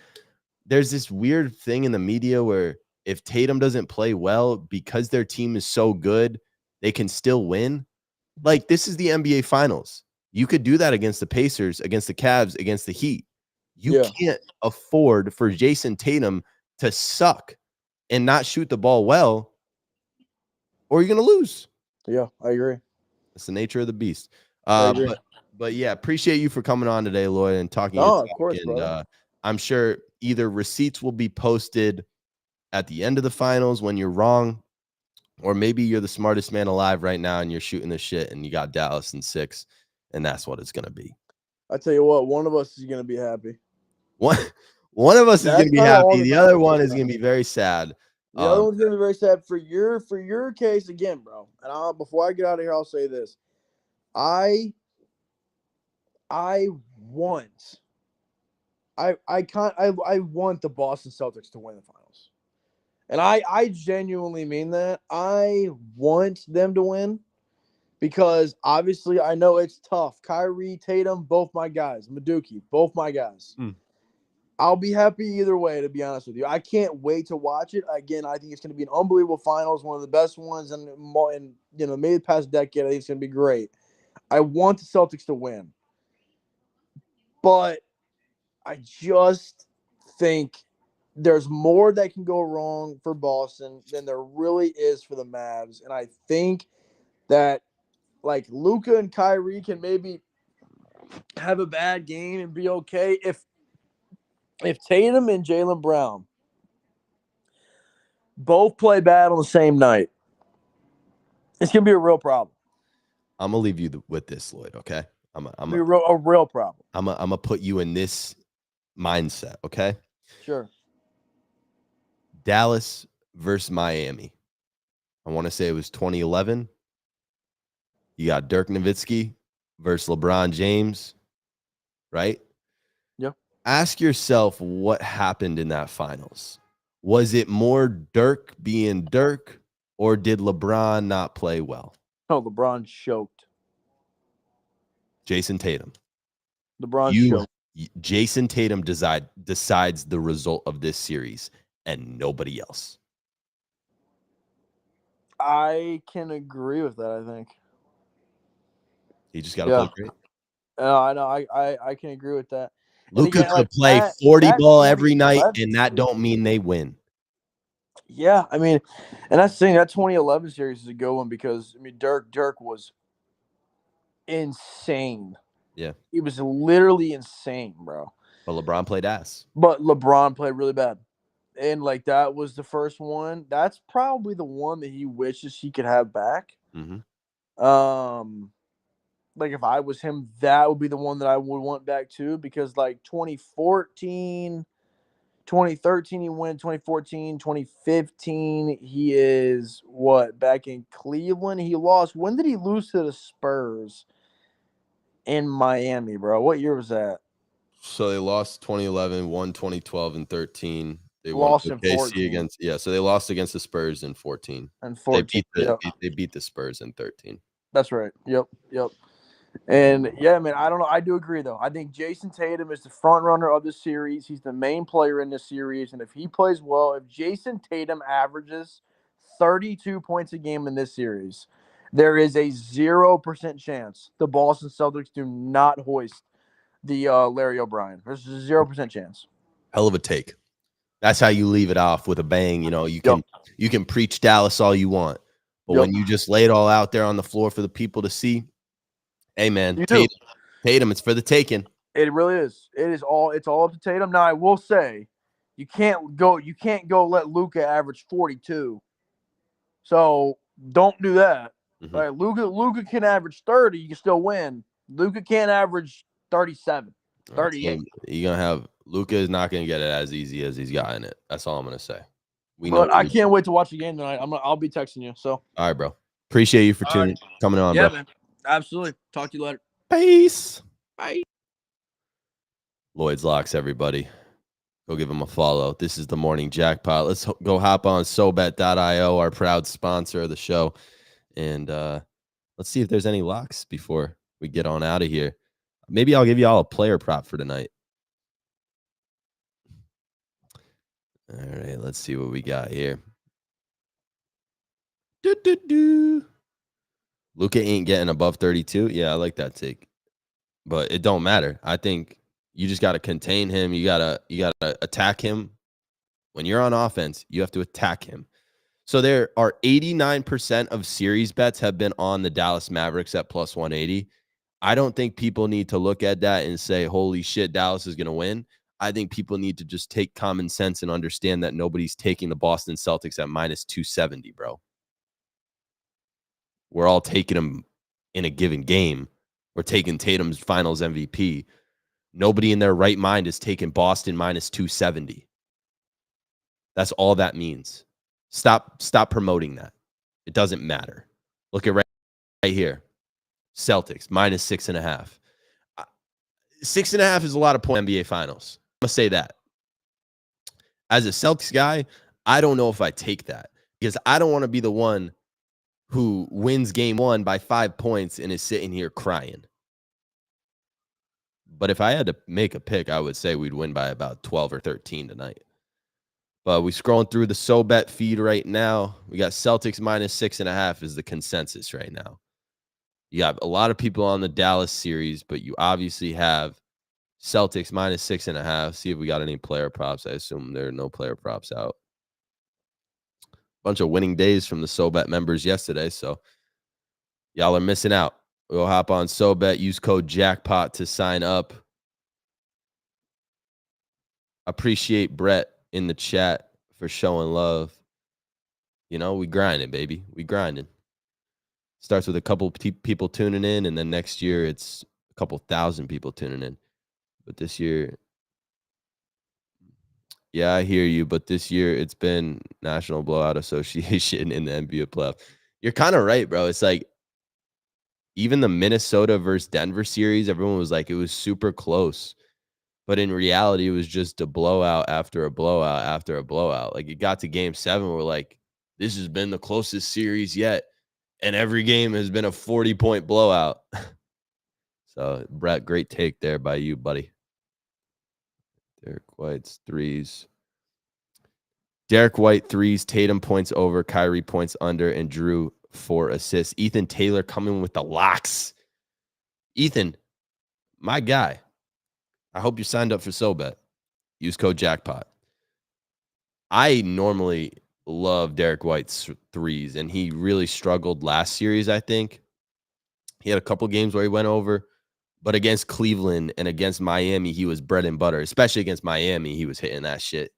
there's this weird thing in the media where if Tatum doesn't play well because their team is so good, they can still win. Like, this is the NBA Finals. You could do that against the Pacers, against the Cavs, against the Heat. You can't afford for Jason Tatum to suck and not shoot the ball well, or you're going to lose. Yeah, I agree. It's the nature of the beast. But yeah, appreciate you for coming on today, Lloyd, and talking. Oh, of course, and I'm sure either receipts will be posted at the end of the finals when you're wrong, or maybe you're the smartest man alive right now and you're shooting the shit and you got Dallas in 6, and that's what it's going to be. I tell you what, one of us is going to be happy. One of us is going to be happy. The other one is going to be very sad. The other one's going to be very sad for your case again, bro. And before I get out of here, I'll say this. I want the Boston Celtics to win the finals. And I genuinely mean that. I want them to win because obviously I know it's tough. Kyrie, Tatum, both my guys. Maduki, both my guys. I'll be happy either way, to be honest with you. I can't wait to watch it. Again, I think it's going to be an unbelievable finals, one of the best ones in maybe the past decade. I think it's going to be great. I want the Celtics to win. But I just think there's more that can go wrong for Boston than there really is for the Mavs. And I think that, like, Luka and Kyrie can maybe have a bad game and be okay. If Tatum and Jaylen Brown both play bad on the same night, it's going to be a real problem. I'm going to leave you with this, Lloyd, okay? I'm a real problem. I'm going to put you in this mindset, okay? Sure. Dallas versus Miami. I want to say it was 2011. You got Dirk Nowitzki versus LeBron James, right? Yeah. Ask yourself what happened in that finals. Was it more Dirk being Dirk, or did LeBron not play well? No, LeBron choked. Jason Tatum. LeBron choked. Jason Tatum decides the result of this series and nobody else. I can agree with that, I think. He just got to play great. I know. I can agree with that. Luka could play 40 ball every night, and that don't mean they win. Yeah, I mean, and that's the thing. That 2011 series is a good one because, I mean, Dirk was insane. Yeah. He was literally insane, bro. But LeBron played ass. But LeBron played really bad. And, like, that was the first one. That's probably the one that he wishes he could have back. Mm-hmm. Like, if I was him, that would be the one that I would want back too, because, like, 2014, 2013 he went, 2014, 2015 he is back in Cleveland. He lost. When did he lose to the Spurs? In Miami, bro. What year was that? So they lost 2011, won 2012 and 13. They lost won in 14. So they lost against the Spurs in 14. And 14. They beat the Spurs in 13. That's right. Yep. And yeah, man, I don't know. I do agree though. I think Jason Tatum is the front runner of the series. He's the main player in this series, and if he plays well, if Jason Tatum averages 32 points a game in this series, there is a 0% chance the Boston Celtics do not hoist the Larry O'Brien. There's a 0% chance. Hell of a take. That's how you leave it off with a bang. You know, you can preach Dallas all you want, but when you just lay it all out there on the floor for the people to see, hey man, Tatum, it's for the taking. It really is. It's all up to Tatum. Now I will say, you can't go let Luka average 42. So don't do that. Mm-hmm. Right? Luka can average 30, you can still win. Luka can't average 37, 38. You're gonna have Luka is not gonna get it as easy as he's gotten it. That's all I'm gonna say. But I can't wait to watch the game tonight. I'll be texting you. So all right, bro. Appreciate you for coming on, bro. Man. Absolutely. Talk to you later. Peace. Bye. Lloyd's Locks, everybody. Go give him a follow. This is the Morning Jackpot. Let's go hop on SoBet.io, our proud sponsor of the show. And let's see if there's any locks before we get on out of here. Maybe I'll give you all a player prop for tonight. All right, let's see what we got here. Luka ain't getting above 32. Yeah, I like that take. But it don't matter. I think You just got to contain him. You gotta attack him. When you're on offense, you have to attack him. So there are 89% of series bets have been on the Dallas Mavericks at plus 180. I don't think people need to look at that and say, holy shit, Dallas is going to win. I think people need to just take common sense and understand that nobody's taking the Boston Celtics at minus 270, bro. We're all taking them in a given game. We're taking Tatum's finals MVP. Nobody in their right mind is taking Boston minus 270. That's all that means. Stop promoting that. It doesn't matter. Look at right here. Celtics minus 6.5. 6.5 is a lot of points in NBA Finals. I'm going to say that. As a Celtics guy, I don't know if I take that because I don't want to be the one who wins game 1 by 5 points and is sitting here crying. But if I had to make a pick, I would say we'd win by about 12 or 13 tonight. But we scrolling through the SoBet feed right now. We got Celtics minus 6.5 is the consensus right now. You got a lot of people on the Dallas series, but you obviously have Celtics minus 6.5. See if we got any player props. I assume there are no player props out. Bunch of winning days from the SoBet members yesterday, so y'all are missing out. We'll hop on SoBet. Use code Jackpot to sign up. Appreciate Brett in the chat for showing love. You know, we grinding, baby. We grinding. Starts with a couple people tuning in, and then next year it's a couple thousand people tuning in. But this year, yeah, I hear you. But this year it's been National Blowout Association in the NBA playoff. You're kind of right, bro. It's like even the Minnesota versus Denver series, everyone was like, it was super close. But in reality, it was just a blowout after a blowout after a blowout. Like it got to game 7, we're like, this has been the closest series yet. And every game has been a 40-point blowout. So, Brett, great take there by you, buddy. Derek White's threes. Derek White threes, Tatum points over, Kyrie points under, and Drew 4 assists. Ethan Taylor coming with the locks. Ethan, my guy. I hope you signed up for SoBet. Use code Jackpot. I normally love Derek White's threes, and he really struggled last series, I think. He had a couple games where he went over, but against Cleveland and against Miami, he was bread and butter. Especially against Miami, he was hitting that shit.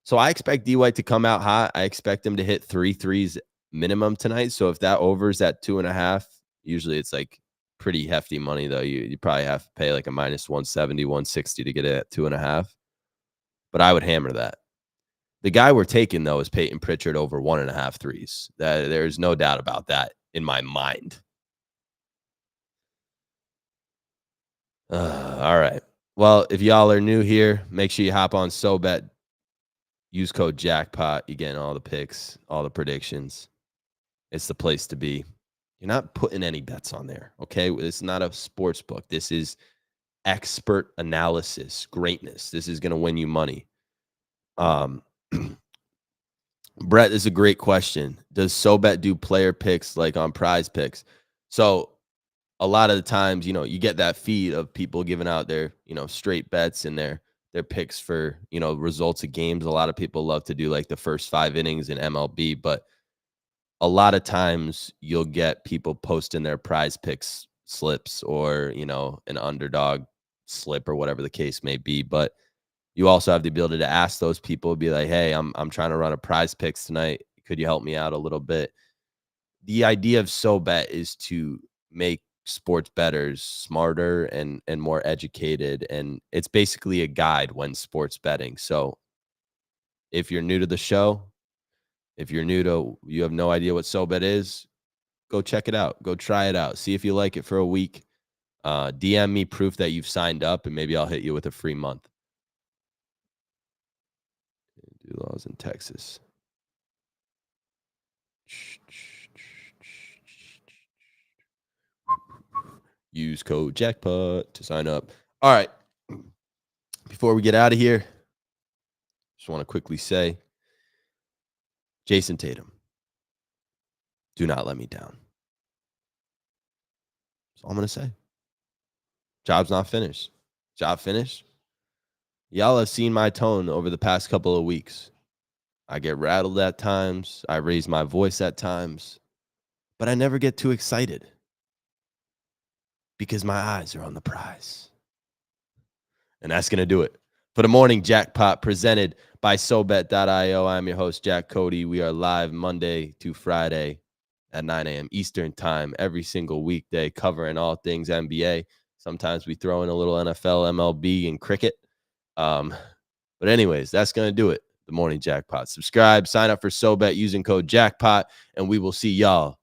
So I expect D. White to come out hot. I expect him to hit 3 threes minimum tonight. So if that overs at 2.5, usually it's like pretty hefty money, though. You probably have to pay like a minus 170, 160 to get it at 2.5. But I would hammer that. The guy we're taking, though, is Peyton Pritchard over 1.5 threes. There's no doubt about that in my mind. All right. Well, if y'all are new here, make sure you hop on SoBet. Use code Jackpot. You're getting all the picks, all the predictions. It's the place to be. You're not putting any bets on there, okay? It's not a sports book. This is expert analysis, greatness. This is going to win you money. Brett, this is a great question. Does SoBet do player picks like on Prize Picks? So a lot of the times, you know, you get that feed of people giving out their, you know, straight bets and their picks for, you know, results of games. A lot of people love to do like the first 5 innings in MLB, but a lot of times you'll get people posting their Prize Picks slips or, you know, an underdog slip or whatever the case may be. But you also have the ability to ask those people, be like, hey, I'm trying to run a Prize Picks tonight. Could you help me out a little bit? The idea of SoBet is to make sports bettors smarter and more educated. And it's basically a guide when sports betting. So if you're new to the show, if you're new to, you have no idea what SoBet is, go check it out. Go try it out. See if you like it for a week. DM me proof that you've signed up, and maybe I'll hit you with a free month. Do laws in Texas. Use code Jackpot to sign up. All right. Before we get out of here, just want to quickly say, Jason Tatum, do not let me down. That's all I'm going to say. Job's not finished. Job finished. Y'all have seen my tone over the past couple of weeks. I get rattled at times. I raise my voice at times. But I never get too excited because my eyes are on the prize. And that's going to do it for the Morning Jackpot presented by SoBet.io. I'm your host, Jack Cody. We are live Monday to Friday at 9 a.m. Eastern time every single weekday, covering all things NBA. Sometimes we throw in a little NFL, MLB, and cricket. But anyways, that's going to do it. The Morning Jackpot. Subscribe, sign up for SoBet using code Jackpot, and we will see y'all